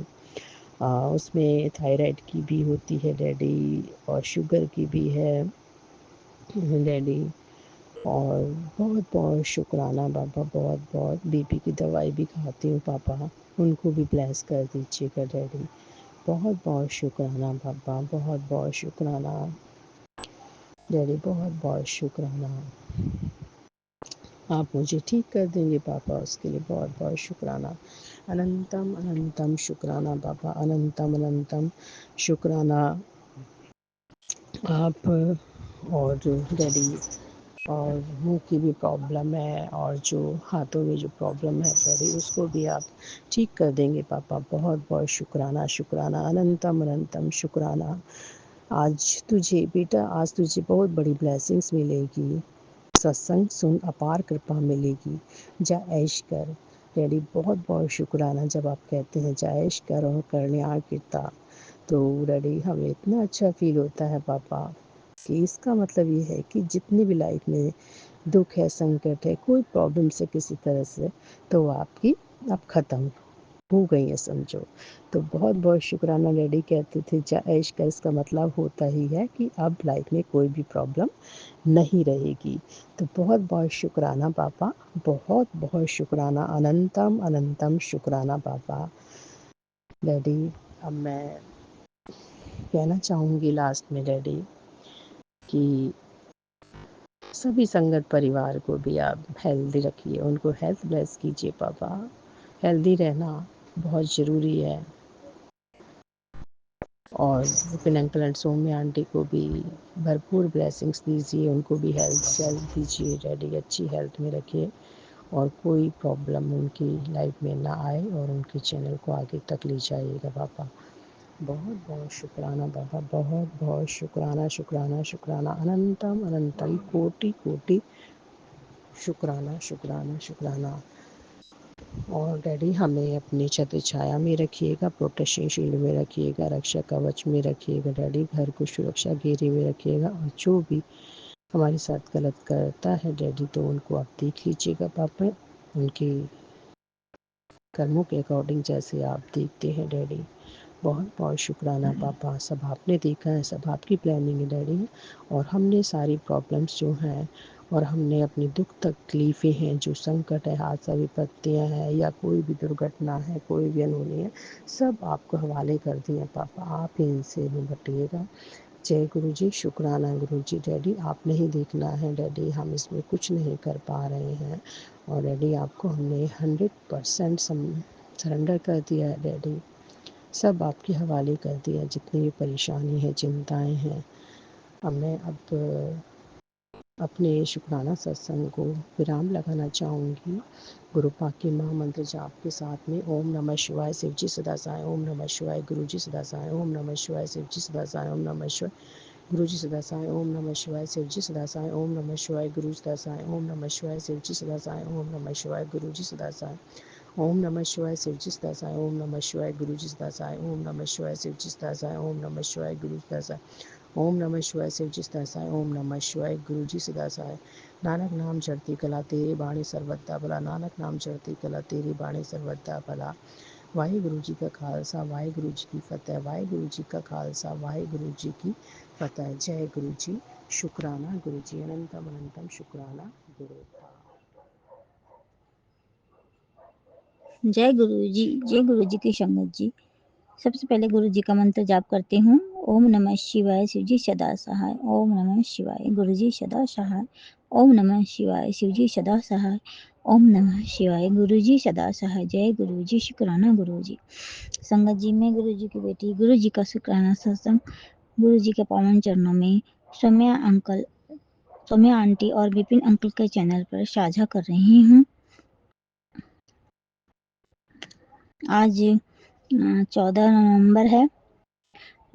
उसमें थायराइड की भी होती है डैडी, और शुगर की भी है डैडी। और बहुत बहुत शुक्राना पापा, बहुत बहुत। बीपी की दवाई भी खाती हूँ पापा, उनको भी ब्लेस कर दीजिएगा डैडी। बहुत बहुत शुक्राना पापा, बहुत बहुत शुक्राना डैडी, बहुत बहुत शुक्राना। आप मुझे ठीक कर देंगे पापा, उसके लिए बहुत बहुत शुक्राना। अनंतम अनंतम शुक्राना पापा, अनंतम अनंतम शुक्राना। आप और डैडी, और मुंह की भी प्रॉब्लम है, और जो हाथों में जो प्रॉब्लम है डैडी, उसको भी आप ठीक कर देंगे पापा। बहुत बहुत शुक्राना शुक्राना, अनंतम अनंतम शुक्राना। आज तुझे बेटा, आज तुझे बहुत बड़ी ब्लेसिंग्स मिलेगी। सत्संग सुन, अपार कृपा मिलेगी। जा ऐश कर डैडी। बहुत बहुत शुक्राना। जब आप कहते हैं जा ऐश कर और कल्याण कीर्ता, तो डैडी हमें इतना अच्छा फील होता है पापा, कि इसका मतलब ये है कि जितनी भी लाइफ में दुख है, संकट है, कोई प्रॉब्लम से किसी तरह से, तो वो आपकी अब ख़त्म हो गई है समझो। तो बहुत बहुत शुक्राना। डैडी कहते थे जा ऐश कर, इसका मतलब होता ही है कि अब लाइफ में कोई भी प्रॉब्लम नहीं रहेगी। तो बहुत बहुत शुक्राना पापा, बहुत बहुत शुक्राना, अनंतम अनंतम शुक्राना पापा डैडी। अब मैं कहना चाहूँगी लास्ट में डैडी, कि सभी संगत परिवार को भी आप हेल्दी रखिए, उनको हेल्थ ब्लेस कीजिए पापा। हेल्दी रहना बहुत ज़रूरी है। और Vipin uncle and Saumya aunty को भी भरपूर ब्लेसिंग्स दीजिए, उनको भी हेल्थ दीजिए डैडी, अच्छी हेल्थ में रखिए, और कोई प्रॉब्लम उनकी लाइफ में ना आए, और उनके चैनल को आगे तक ले जाइएगा पापा। बहुत बहुत शुक्राना पापा, बहुत बहुत शुक्राना शुक्राना शुक्राना, अनंतम अनंतम कोटि कोटि शुक्राना शुक्राना शुक्राना। और डैडी हमें अपनी छत्र छाया में रखिएगा, प्रोटेक्शन शील्ड में रखिएगा, रक्षा कवच में रखिएगा डैडी, घर को सुरक्षा घेरे में रखिएगा। और जो भी हमारे साथ गलत करता है डैडी, तो उनको आप देख लीजिएगा पापा, उनके कर्मों के अकॉर्डिंग जैसे आप देखते हैं डैडी। बहुत बहुत शुक्राना पापा। सब आपने देखा है, सब आपकी प्लानिंग है डैडी। और हमने सारी प्रॉब्लम्स जो हैं, और हमने अपनी दुख तकलीफ़ें हैं, जो संकट है, हादसा विपत्तियाँ हैं, या कोई भी दुर्घटना है, कोई भी अनहोनी है, सब आपको हवाले कर दिए पापा। आप ही इनसे निपटिएगा। जय गुरु जी, शुक्राना गुरु जी। डैडी आपने ही देखना है डैडी, हम इसमें कुछ नहीं कर पा रहे हैं। और डैडी आपको हमने 100% सरेंडर कर दिया है डैडी, सब आपके हवाले कर दिया। जितनी भी परेशानी है, चिंताएं हैं, अब मैं अपने शुक्राना सत्संग को विराम लगाना चाहूँगी गुरु पाक की महामंत्र जाप के साथ में। ओम नमः शिवाय, शिव जी सदा साई। ओम नमः शिवाय, गुरु जी सदा साई। ओम नमः शिवाय, शिव जी सदा साई। ओम नमः शिवाय, गुरु जी सदा साई। ओम नमः शिवाय, शिव जी सदा साई। ओम नमः शिवाय, गुरु सदा साई। ओम नमः शिवाय, शिव जी सदा साई। ओम नमः शिवाय, गुरु जी सदा साई। ओम नमः शिवाय, शिव जी सदा साई। ओम नमः शिवाय, गुरु जी सदा साई। ओम नमः शिवाय, शिव जी सदा साई। ओम नमः शिवाय, गुरु सदा साई। ओम नमः शिवाय, शिव जी सदा साई। ओम नमः शिवाय, गुरु जी सदा साई। नानक नाम चढ़ती कला तेरी बाणी सर्वदा भला। नानक नाम चढ़ती कला तेरी बाणी सर्वदा भला। वाहिगुरु जी का खालसा, वाहिगुरु जी की फतेह। वाहिगुरु जी का खालसा, वाहिगुरु जी की फतेह। जय गुरु जी। शुक्राना गुरु जी, अनंतम अनंतम शुक्राना गुरु का। जय गुरु जी, जय गुरु जी की संगत जी। सबसे पहले गुरु जी का मंत्र जाप करते हूँ। ओम नमः शिवाय, शिव जी सदा सहाय। ओम नमः शिवाय, गुरु जी सदा सहाय। ओम नमः शिवाय, शिव जी सदा सहाय। ओम नमः शिवाय, गुरु जी सदा सहाय। जय गुरु जी, शुक्राना गुरु जी। संगत जी, मैं गुरु जी की बेटी गुरु जी का शुक्राना सत्संग गुरु जी के पावन चरणों में सौम्या आंटी और विपिन अंकल के चैनल पर साझा कर रही हूँ। आज 14 नवंबर है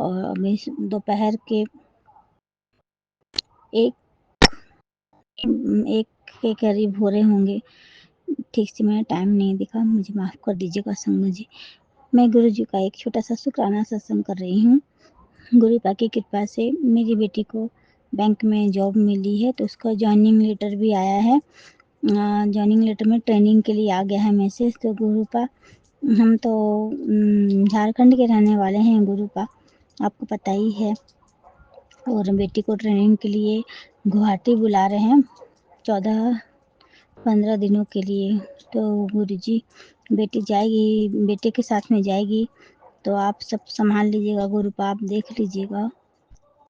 और अभी दोपहर के एक के करीब हो रहे होंगे। ठीक से मैंने टाइम नहीं देखा, मुझे माफ़ कर दीजिएगा संगत जी। मैं गुरु जी का एक छोटा सा शुक्राना सत्संग कर रही हूँ। गुरु पाक की कृपा से मेरी बेटी को बैंक में जॉब मिली है, तो उसका ज्वाइनिंग लेटर भी आया है। ज्वाइनिंग लेटर में ट्रेनिंग के लिए आ गया है मैसेज। तो गुरु पा, हम तो झारखंड के रहने वाले हैं गुरु पा, आपको पता ही है। और बेटी को ट्रेनिंग के लिए गुवाहाटी बुला रहे हैं 14-15 दिनों के लिए। तो गुरु जी, बेटी जाएगी, बेटे के साथ में जाएगी, तो आप सब संभाल लीजिएगा गुरु पा, आप देख लीजिएगा,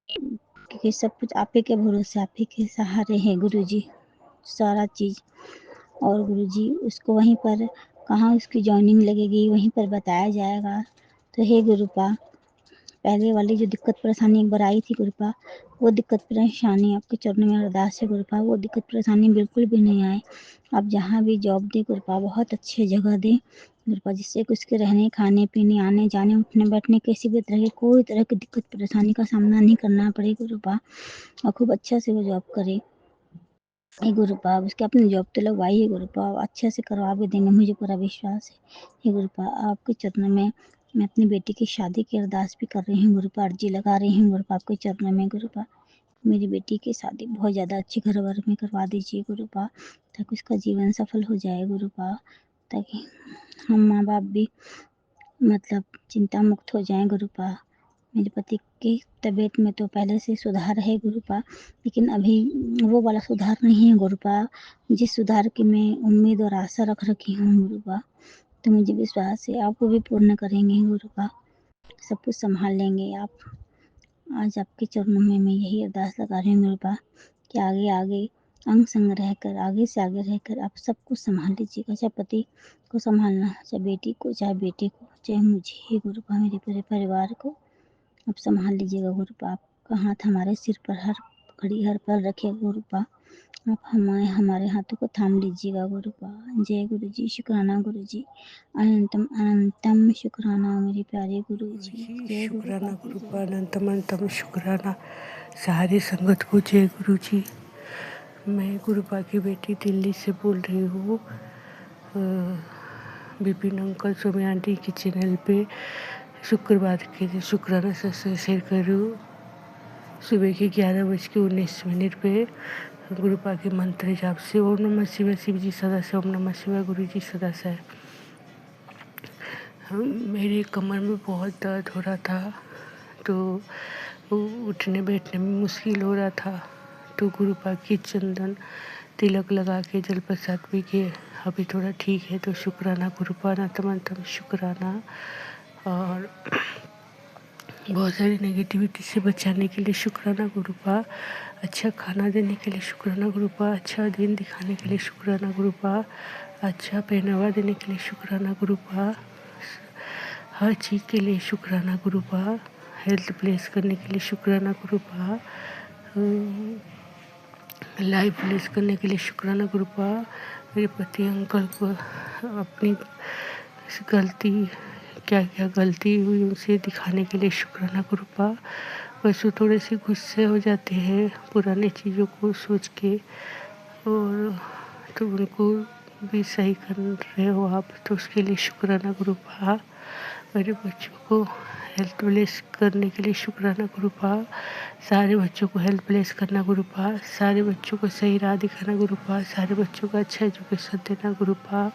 क्योंकि सब कुछ आप ही के भरोसे, आप ही के सहारे हैं गुरु जी, सारा चीज़। और गुरु जी, उसको वहीं पर कहाँ उसकी जॉइनिंग लगेगी वहीं पर बताया जाएगा। तो हे गुरु पा, पहले वाली जो दिक्कत परेशानी एक बार आई थी गुरु पा, वो दिक्कत परेशानी आपके चरणों में अरदास है गुरु पा, वो दिक्कत परेशानी बिल्कुल भी नहीं आए। आप जहाँ भी जॉब दे गुरु पा, बहुत अच्छी जगह दे गुरु पा, जिससे कि उसके रहने खाने पीने आने जाने उठने बैठने किसी भी तरह की कोई तरह की दिक्कत परेशानी का सामना नहीं करना पड़े गुरु पा, और खूब अच्छा से वो जॉब करे। हे गुरु पा, उसके अपनी जॉब तो लगवाई है गुरु पा, अच्छे से करवा भी देंगे, मुझे पूरा विश्वास है। हे गुरु पा, आपके चरणों में मैं अपनी बेटी की शादी की अरदास भी कर रही हूँ गुरु पा, अर्जी लगा रही हूँ गुरु पा आपके चरणों में गुरु पा। मेरी बेटी की शादी बहुत ज़्यादा अच्छे घर वर में करवा दीजिए गुरु पा, ताकि उसका जीवन सफल हो जाए गुरु पा, ताकि हम माँ बाप भी मतलब चिंता मुक्त हो जाएं गुरु पा। मेरे पति की तबीयत में तो पहले से सुधार है गुरु पा, लेकिन अभी वो वाला सुधार नहीं है गुरु पा, जिस सुधार की मैं उम्मीद और आशा रख रखी हूँ गुरु पा। तो मुझे विश्वास है आप वो भी पूर्ण करेंगे गुरु पा, सब कुछ संभाल लेंगे आप। आज आपके चरणों में मैं यही अरदास लगा रही हूँ गुरु पा, कि आगे आगे अंग संग रहकर, आगे से आगे रहकर आप सब कुछ संभाल लीजिएगा, चाहे पति को संभालना, चाहे बेटी को, चाहे बेटे को, चाहे मुझे ही गुरु पा, मेरे पूरे परिवार को आप संभाल लीजिएगा गुरु पा। आपका हाथ हमारे सिर पर हर घड़ी हर पल रखे गुरु पा, आप हमारे हाथों को थाम लीजिएगा गुरु पा। जय गुरु जी, शुक्राना गुरु जी, अनंतम अनंतम शुक्राना मेरे प्यारे गुरु जी। जी जय गुरु पा शुक्राना की गुरु जय। का अनंतम अनंतम शुक्राना सारी संगत को। जय गुरु जी। मैं गुरुपा की बेटी दिल्ली से बोल रही हूँ। विपिन अंकल सोम्या आंटी के चैनल पे शुक्रवार के दिन शुक्राना सत्संग शेयर करूँ सुबह के 11:19 पे गुरुपा के मंत्र जाप से। ओम नमः शिवाय, शिव जी सदा से। ओम नमः शिवाय, गुरु जी सदा से। मेरे कमर में बहुत दर्द हो रहा था, तो उठने बैठने में मुश्किल हो रहा था, तो गुरुपा की चंदन तिलक लगा के जल प्रसाद पी के अभी थोड़ा ठीक है। तो शुक्राना गुरुपा, अनंतम शुक्राना। और बहुत सारी नेगेटिविटी से बचाने के लिए शुक्राना गुरुपा, अच्छा खाना देने के लिए शुक्राना गुरुपा, अच्छा दिन दिखाने के लिए शुक्राना गुरुपा, अच्छा पहनावा देने के लिए शुक्राना गुरुपा, हर चीज़ के लिए शुक्राना गुरुपा। हेल्थ ब्लेस करने के लिए शुक्राना गुरुपा, लाइफ ब्लेस करने के लिए शुक्राना गुरुपा, मेरे पति अंकल को अपनी गलती क्या क्या गलती हुई उनसे दिखाने के लिए शुक्राना गुरुपा। वैसे थोड़े से गुस्से हो जाते हैं पुरानी चीज़ों को सोच के, और तो उनको भी सही कर रहे हो आप, तो उसके लिए शुक्राना गुरुपा। मेरे बच्चों को हेल्थ ब्लेस करने के लिए शुक्राना गुरुपा, सारे बच्चों को हेल्थ ब्लेस करना गुरुपा, सारे बच्चों को सही राह दिखाना गुरुपा, सारे बच्चों को अच्छा एजुकेशन देना गुरुपा,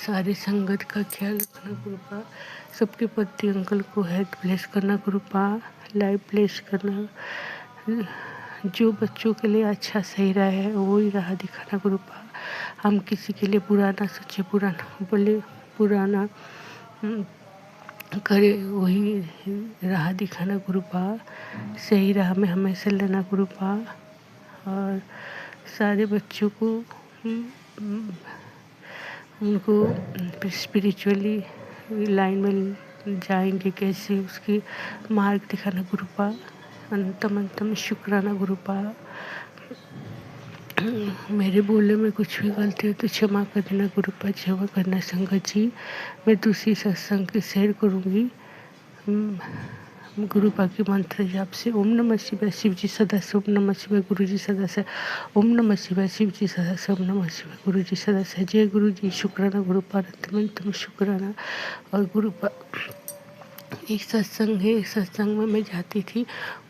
सारे संगत का ख्याल रखना गुरुपा, सबके पति अंकल को हेल्थ ब्लेस करना गुरुपा, लाइफ ब्लेस करना, जो बच्चों के लिए अच्छा सही राह है वही राह दिखाना गुरुपा। हम किसी के लिए बुरा ना सोचे, बुरा ना बोले, बुरा ना करे, वही राह दिखाना गुरुपा, सही राह में हमेशा लेना गुरुपा। और सारे बच्चों को उनको स्पिरिचुअली लाइन में जाएंगे कैसे, उसकी मार्ग दिखाना गुरुपा। अनंतम अंतम शुक्राना गुरुपा। मेरे बोलने में कुछ भी गलती हो तो क्षमा कर देना गुरुपा, क्षमा करना संगत जी। मैं दूसरी सत्संग की शेयर करूँगी गुरुपा के मंत्र जाप से। ओम नमः शिवाय, शिव जी सदा से, ओम नमः शिवाय, गुरु जी सदा से, ओम नमः शिवाय, शिव जी सदा से, ओम नमः शिवाय, गुरु जी सदा से। जय गुरु जी। शुक्राना गुरुपा, तुम शुक्राना। और गुरुपा एक सत्संग है, एक सत्संग में मैं जाती थी,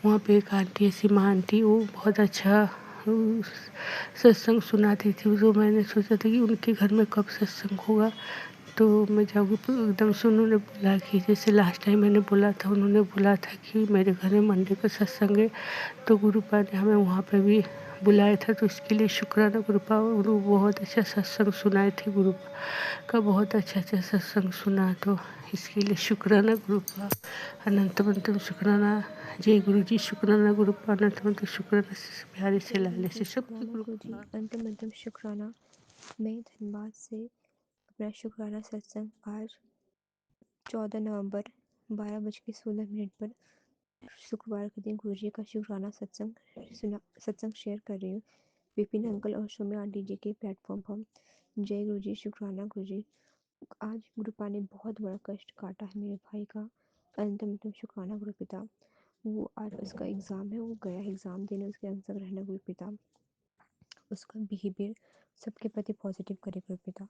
वहाँ पे एक आंटी, ऐसी माँ आंटी, वो बहुत अच्छा सत्संग सुनाती थी। तो मैंने सोचा था कि उनके घर में कब सत्संग होगा, तो मैं जाऊँगी। एकदम से उन्होंने बोला कि जैसे लास्ट टाइम मैंने बोला था, उन्होंने बोला था कि मेरे घर में मंडे का सत्संग है, तो गुरुपा ने हमें वहाँ पे भी बुलाया था, तो इसके लिए शुक्राना गुरुपा। उन्होंने बहुत अच्छा सत्संग सुनाए थे, गुरुपा का बहुत अच्छा अच्छा सत्संग सुना, तो इसके लिए शुक्राना गुरुपा। अनंतम शुक्राना। जय गुरु जी। शुक्राना गुरुपा, अनंतम शुक्राना। प्यारे से लाले से सबकी गुरुजी। गुरुपा। अंतम शुक्राना। मैं धनबाद से अपना शुक्राना सत्संग आज 14 नवंबर 12:16 पर शुक्रवार के दिन गुरुजी का शुक्राना सत्संग शेयर कर रही हूँ, विपिन अंकल और सौम्या आंटी जी के प्लेटफॉर्म पर। जय गुरुजी। शुक्राना गुरुजी। आज गुरुपा ने बहुत बड़ा कष्ट काटा है मेरे भाई का। अंतम शुक्राना गुरुपिता। वो आज उसका एग्ज़ाम है, वो गया एग्ज़ाम देने, उसके आंसर रहना गुरुपिता। उसका बिहेवियर सबके प्रति पॉजिटिव करे गुरुपिता।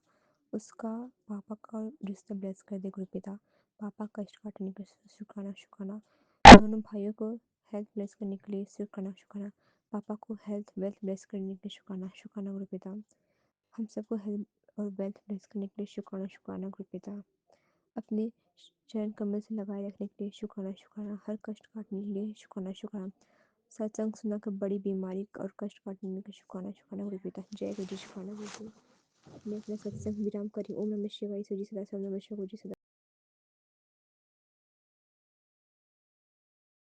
उसका पापा का रिश्ता ब्लेस कर दे गुरुपिता। पापा कष्ट काटने का शुक्राना। दोनों भाइयों को हेल्थ ब्लेस करने के लिए शुक्राना। पापा को हेल्थ वेल्थ ब्लेस करने के लिए शुक्राना गुरुपिता। हम सबको हेल्थ और वेल्थ ब्लेस करने के लिए शुक्राना गुरुपिता। अपने चरण कमल से लगाए रखने के लिए शुक्राना। हर कष्ट काटने के लिए शुक्राना। सत्संग सुना कर बड़ी बीमारी और कष्ट काटने के शुक्राना गुरुपिता। जय गुरु जी। शुक्राना गुरु जी। मैं अपना सत्संग विराम करी। ओम नमः शिवाय। सुजी सदा, ओम नमः शिवाय, गुरु जी सदा।